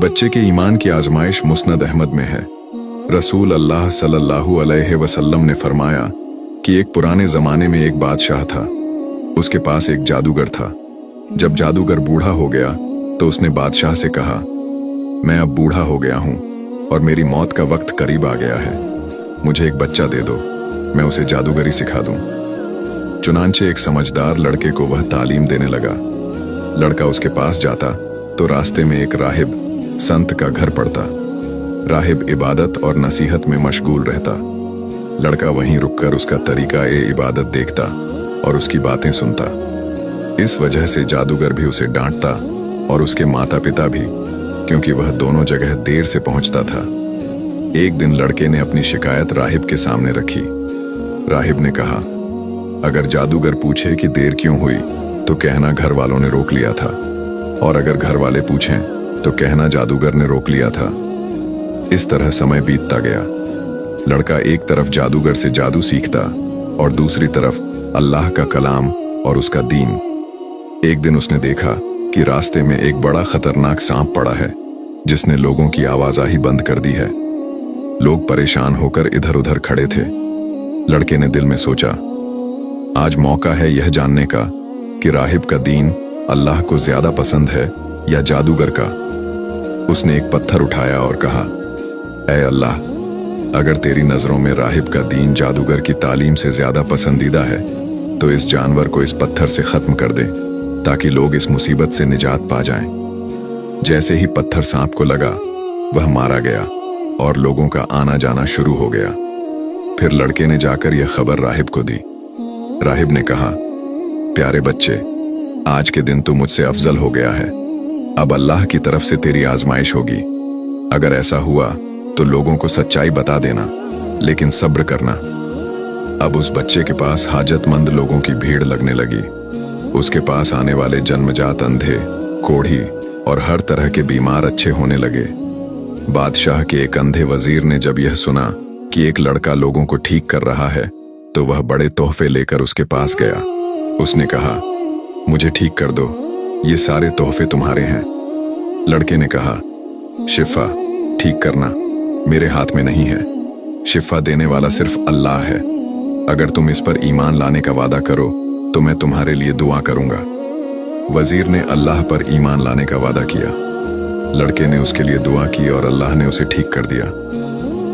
बच्चे के ईमान की आजमाइश मुस्नद अहमद में है। रसूल अल्लाह सल्लल्लाहु अलैहि वसल्लम ने फरमाया कि एक पुराने ज़माने में एक बादशाह था। उसके पास एक जादूगर था। जब जादूगर बूढ़ा हो गया तो उसने बादशाह से कहा, मैं अब बूढ़ा हो गया हूँ और मेरी मौत का वक्त करीब आ गया है। मुझे एक बच्चा दे दो, मैं उसे जादूगरी सिखा दूँ। चुनांचे एक समझदार लड़के को वह तालीम देने लगा। लड़का उसके पास जाता तो रास्ते में एक राहिब संत का घर पड़ता। राहिब इबादत और नसीहत में मशगूल रहता। लड़का वहीं रुककर उसका तरीका इबादत देखता और उसकी बातें सुनता। इस वजह से जादूगर भी उसे डांटता और उसके माता पिता भी, क्योंकि वह दोनों जगह देर से पहुंचता था। एक दिन लड़के ने अपनी शिकायत राहिब के सामने रखी। राहिब ने कहा, अगर जादूगर पूछे कि देर क्यों हुई तो कहना घर वालों ने रोक लिया था, और अगर घर वाले पूछें तो कहना जादूगर ने रोक लिया था। इस तरह समय बीतता गया। लड़का एक तरफ जादूगर से जादू सीखता और दूसरी तरफ अल्लाह का कलाम और उसका दीन। एक दिन उसने देखा कि रास्ते में एक बड़ा खतरनाक सांप पड़ा है जिसने लोगों की आवाजाही बंद कर दी है। लोग परेशान होकर इधर उधर खड़े थे। लड़के ने दिल में सोचा, आज मौका है यह जानने का कि राहिब का दीन अल्लाह को ज्यादा पसंद है या जादूगर का। उसने एक पत्थर उठाया और कहा, ऐ अल्लाह, अगर तेरी नजरों में राहिब का दीन जादूगर की तालीम से ज्यादा पसंदीदा है तो इस जानवर को इस पत्थर से खत्म कर दे ताकि लोग इस मुसीबत से निजात पा जाएं। जैसे ही पत्थर सांप को लगा वह मारा गया और लोगों का आना जाना शुरू हो गया। फिर लड़के ने जाकर यह खबर राहिब को दी। राहिब ने कहा, प्यारे बच्चे, आज के दिन तू मुझसे अफजल हो गया है। अब अल्लाह की तरफ से तेरी आजमाइश होगी। अगर ऐसा हुआ तो लोगों को सच्चाई बता देना, लेकिन सब्र करना। अब उस बच्चे के पास हाजतमंद लोगों की भीड़ लगने लगी। उसके पास आने वाले जन्मजात अंधे, कोढ़ी और हर तरह के बीमार अच्छे होने लगे। बादशाह के एक अंधे वजीर ने जब यह सुना कि एक लड़का लोगों को ठीक कर रहा है तो वह बड़े तोहफे लेकर उसके पास गया। उसने कहा, मुझे ठीक कर दो, ये सारे तोहफे तुम्हारे हैं। लड़के ने कहा, शिफा ठीक करना मेरे हाथ में नहीं है। शिफा देने वाला सिर्फ अल्लाह है। अगर तुम इस पर ईमान लाने का वादा करो तो मैं तुम्हारे लिए दुआ करूंगा। वजीर ने अल्लाह पर ईमान लाने का वादा किया। लड़के ने उसके लिए दुआ की और अल्लाह ने उसे ठीक कर दिया।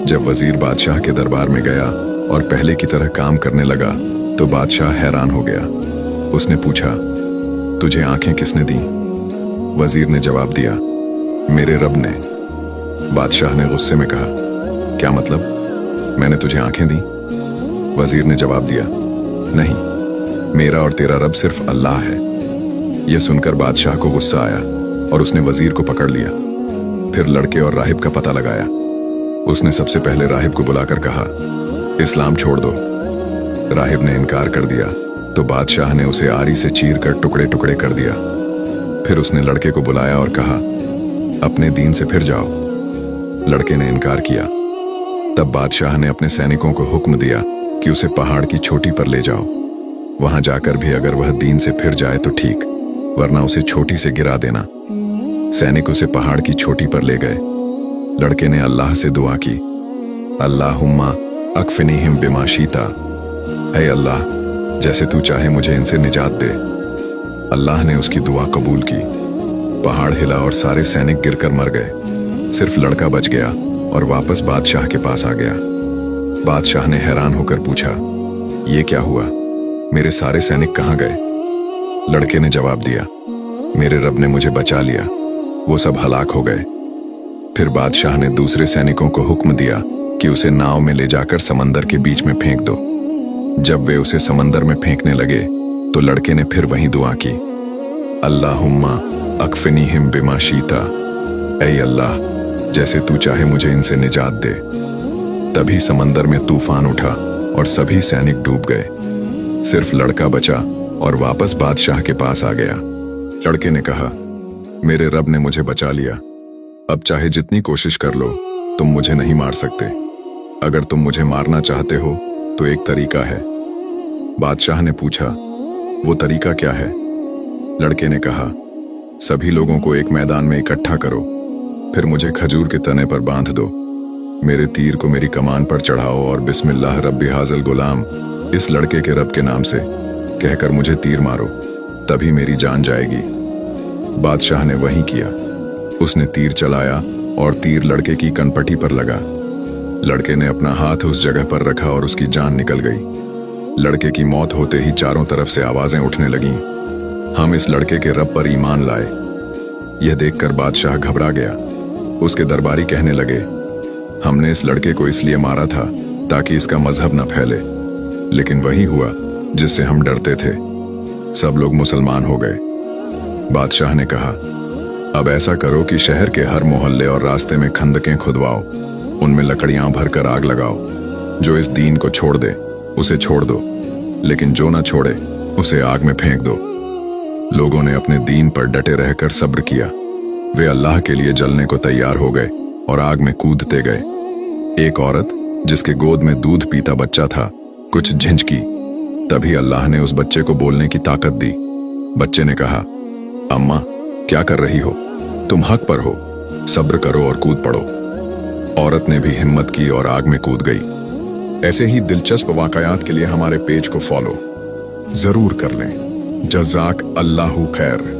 जब वजीर बादशाह के दरबार में गया और पहले की तरह काम करने लगा तो बादशाह हैरान हो गया। उसने पूछा, तुझे आंखें किसने दी? वजीर ने जवाब दिया, मेरे रब ने। बादशाह ने गुस्से में कहा, क्या मतलब? मैंने तुझे आंखें दी? वजीर ने जवाब दिया, नहीं, मेरा और तेरा रब सिर्फ अल्लाह है। यह सुनकर बादशाह को गुस्सा आया और उसने वजीर को पकड़ लिया। फिर लड़के और राहिब का पता लगाया। उसने सबसे पहले राहिब को बुलाकर कहा, इस्लाम छोड़ दो। राहिब ने इनकार कर दिया तो बादशाह ने उसे आरी से चीर कर टुकड़े टुकड़े कर दिया। फिर उसने लड़के को बुलाया और कहा, अपने दीन से फिर जाओ। लड़के ने इनकार किया। तब बादशाह ने अपने सैनिकों को हुक्म दिया कि उसे पहाड़ की चोटी पर ले जाओ। वहां जाकर भी अगर वह दीन से फिर जाए तो ठीक, वरना उसे चोटी से गिरा देना। सैनिक उसे पहाड़ की चोटी पर ले गए। लड़के ने अल्लाह से दुआ की, अल्लाहुम्मा अकफिनीहिम बिमा शीता, ऐ अल्लाह, जैसे तू चाहे मुझे इनसे निजात दे। अल्लाह ने उसकी दुआ कबूल की। पहाड़ हिला और सारे सैनिक गिरकर मर गए। सिर्फ लड़का बच गया और वापस बादशाह के पास आ गया। बादशाह ने हैरान होकर पूछा, ये क्या हुआ? मेरे सारे सैनिक कहाँ गए? लड़के ने जवाब दिया, मेरे रब ने मुझे बचा लिया, वो सब हलाक हो गए। फिर बादशाह ने दूसरे सैनिकों को हुक्म दिया कि उसे नाव में ले जाकर समंदर के बीच में फेंक दो। जब वे उसे समंदर में फेंकने लगे तो लड़के ने फिर वही दुआ की, अल्लाहुम्मा अकफिनीहिम बिमा शीता, ऐ अल्लाह, जैसे तू चाहे मुझे इनसे निजात दे। तभी समंदर में तूफान उठा और सभी सैनिक डूब गए। सिर्फ लड़का बचा और वापस बादशाह के पास आ गया। लड़के ने कहा, मेरे रब ने मुझे बचा लिया। अब चाहे जितनी कोशिश कर लो, तुम मुझे नहीं मार सकते। अगर तुम मुझे मारना चाहते हो तो एक तरीका है। बादशाह ने पूछा, वो तरीका क्या है? लड़के ने कहा, सभी लोगों को एक मैदान में इकट्ठा करो, फिर मुझे खजूर के तने पर बांध दो, मेरे तीर को मेरी कमान पर चढ़ाओ और बिस्मिल्लाह रब्बी हाज़िल गुलाम, इस लड़के के रब के नाम से कहकर मुझे तीर मारो, तभी मेरी जान जाएगी। बादशाह ने वही किया। उसने तीर चलाया और तीर लड़के की कनपटी पर लगा। लड़के ने अपना हाथ उस जगह पर रखा और उसकी जान निकल गई। लड़के की मौत होते ही चारों तरफ से आवाजें उठने लगीं। हम इस लड़के के रब पर ईमान लाए। यह देखकर बादशाह घबरा गया। उसके दरबारी कहने लगे, हमने इस लड़के को इसलिए मारा था ताकि इसका मजहब न फैले, लेकिन वही हुआ जिससे हम डरते थे। सब लोग मुसलमान हो गए। बादशाह ने कहा, अब ऐसा करो कि शहर के हर मोहल्ले और रास्ते में खंदकें खुदवाओ, उनमें लकड़ियां भरकर आग लगाओ। जो इस दीन को छोड़ दे उसे छोड़ दो, लेकिन जो न छोड़े उसे आग में फेंक दो। लोगों ने अपने दीन पर डटे रहकर सब्र किया। वे अल्लाह के लिए जलने को तैयार हो गए और आग में कूदते गए। एक औरत जिसके गोद में दूध पीता बच्चा था कुछ झिंझकी। तभी अल्लाह ने उस बच्चे को बोलने की ताकत दी। बच्चे ने कहा, अम्मा क्या कर रही हो? तुम हक पर हो, सब्र करो और कूद पड़ो। औरत ने भी हिम्मत की और आग में कूद गई। ऐसे ही दिलचस्प वाकयात के लिए हमारे पेज को फॉलो जरूर कर लें। जज़ाक अल्लाहु खैर।